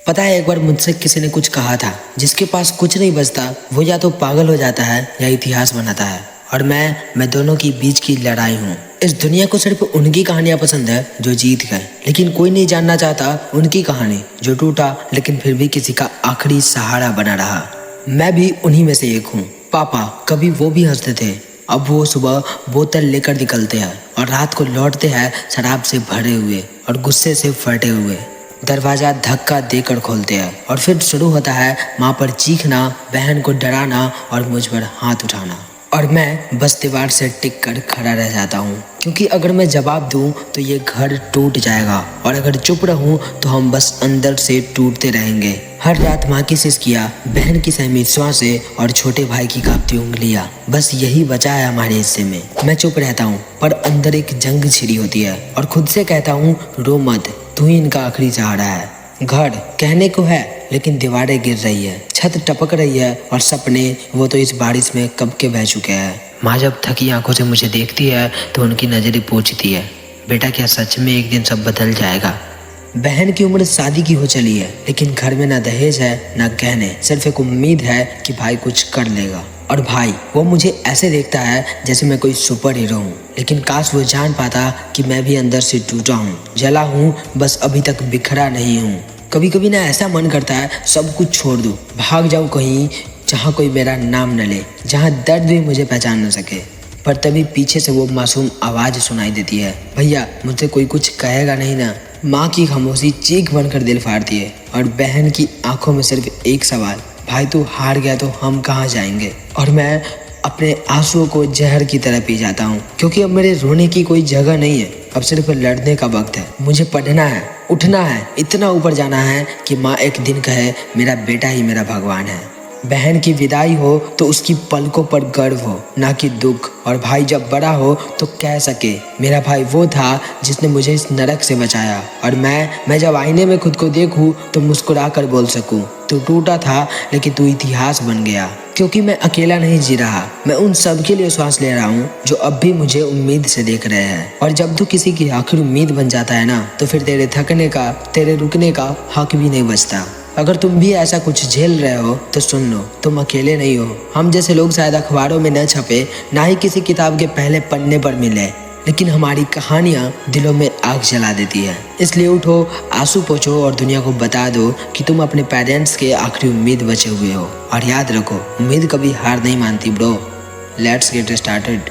पता है, एक बार मुझसे किसी ने कुछ कहा था, जिसके पास कुछ नहीं बचता वो या तो पागल हो जाता है या इतिहास बनाता है। और मैं दोनों के बीच की लड़ाई हूँ। इस दुनिया को सिर्फ उनकी कहानियां पसंद है जो जीत गए, लेकिन कोई नहीं जानना चाहता उनकी कहानी जो टूटा लेकिन फिर भी किसी का आखिरी सहारा बना रहा। मैं भी उन्हीं में से एक हूँ। पापा कभी वो भी हंसते थे, अब वो सुबह बोतल लेकर निकलते हैं और रात को लौटते हैं शराब से भरे हुए और गुस्से से फटे हुए। दरवाजा धक्का देकर खोलते हैं और फिर शुरू होता है माँ पर चीखना, बहन को डराना और मुझ पर हाथ उठाना। और मैं बस दीवार से टिक कर खड़ा रह जाता हूँ, क्योंकि अगर मैं जवाब दूँ तो ये घर टूट जाएगा और अगर चुप रहूँ तो हम बस अंदर से टूटते रहेंगे। हर रात माँ की सिसकियाँ, बहन की सहमी श्वासें और छोटे भाई की कांपती उंगलियाँ, बस यही बचा है हमारे हिस्से में। मैं चुप रहता हूँ पर अंदर एक जंग छिड़ी होती है और खुद से कहता हूँ, रो मत, तू ही इनका आखिरी सहारा है। घर कहने को है लेकिन दीवारें गिर रही है, छत टपक रही है और सपने वो तो इस बारिश में कब के बह चुके हैं। माँ जब थकी आंखों से मुझे देखती है तो उनकी नजरें पूछती है, बेटा क्या सच में एक दिन सब बदल जाएगा? बहन की उम्र शादी की हो चली है, लेकिन घर में ना दहेज है ना गहने, सिर्फ एक उम्मीद है कि भाई कुछ कर लेगा। और भाई वो मुझे ऐसे देखता है जैसे मैं कोई सुपर हीरो हूँ, लेकिन काश वो जान पाता कि मैं भी अंदर से टूटा हूँ, जला हूँ, बस अभी तक बिखरा नहीं हूँ। कभी कभी ना ऐसा मन करता है सब कुछ छोड़ दूँ, भाग जाऊँ कहीं जहाँ कोई मेरा नाम न ले, जहाँ दर्द भी मुझे पहचान न सके। पर तभी पीछे से वो मासूम आवाज़ सुनाई देती है, भैया मुझसे कोई कुछ कहेगा नहीं ना? माँ की खामोशी चीख बनकर दिल फाड़ती है और बहन की आंखों में सिर्फ एक सवाल, भाई तू हार गया तो हम कहाँ जाएंगे? और मैं अपने आंसुओं को जहर की तरह पी जाता हूँ, क्योंकि अब मेरे रोने की कोई जगह नहीं है, अब सिर्फ लड़ने का वक्त है। मुझे पढ़ना है, उठना है, इतना ऊपर जाना है कि माँ एक दिन कहे मेरा बेटा ही मेरा भगवान है। बहन की विदाई हो तो उसकी पलकों पर गर्व हो, ना कि दुख। और भाई जब बड़ा हो तो कह सके मेरा भाई वो था जिसने मुझे इस नरक से बचाया। और मैं जब आईने में खुद को देखूं तो मुस्कुरा कर बोल सकूं, तू टूटा था लेकिन तू इतिहास बन गया। क्योंकि मैं अकेला नहीं जी रहा, मैं उन सब के लिए श्वास ले रहा हूँ जो अब भी मुझे उम्मीद से देख रहे हैं। और जब तू किसी की आखिर उम्मीद बन जाता है ना, तो फिर तेरे थकने का, तेरे रुकने का हक भी नहीं बचता। अगर तुम भी ऐसा कुछ झेल रहे हो तो सुन लो, तुम अकेले नहीं हो। हम जैसे लोग शायद अखबारों में न छपे, ना ही किसी किताब के पहले पन्ने पर मिले, लेकिन हमारी कहानियाँ दिलों में आग जला देती है। इसलिए उठो, आंसू पोंछो और दुनिया को बता दो कि तुम अपने पेरेंट्स के आखिरी उम्मीद बचे हुए हो। और याद रखो, उम्मीद कभी हार नहीं मानती ब्रो। Let's get started.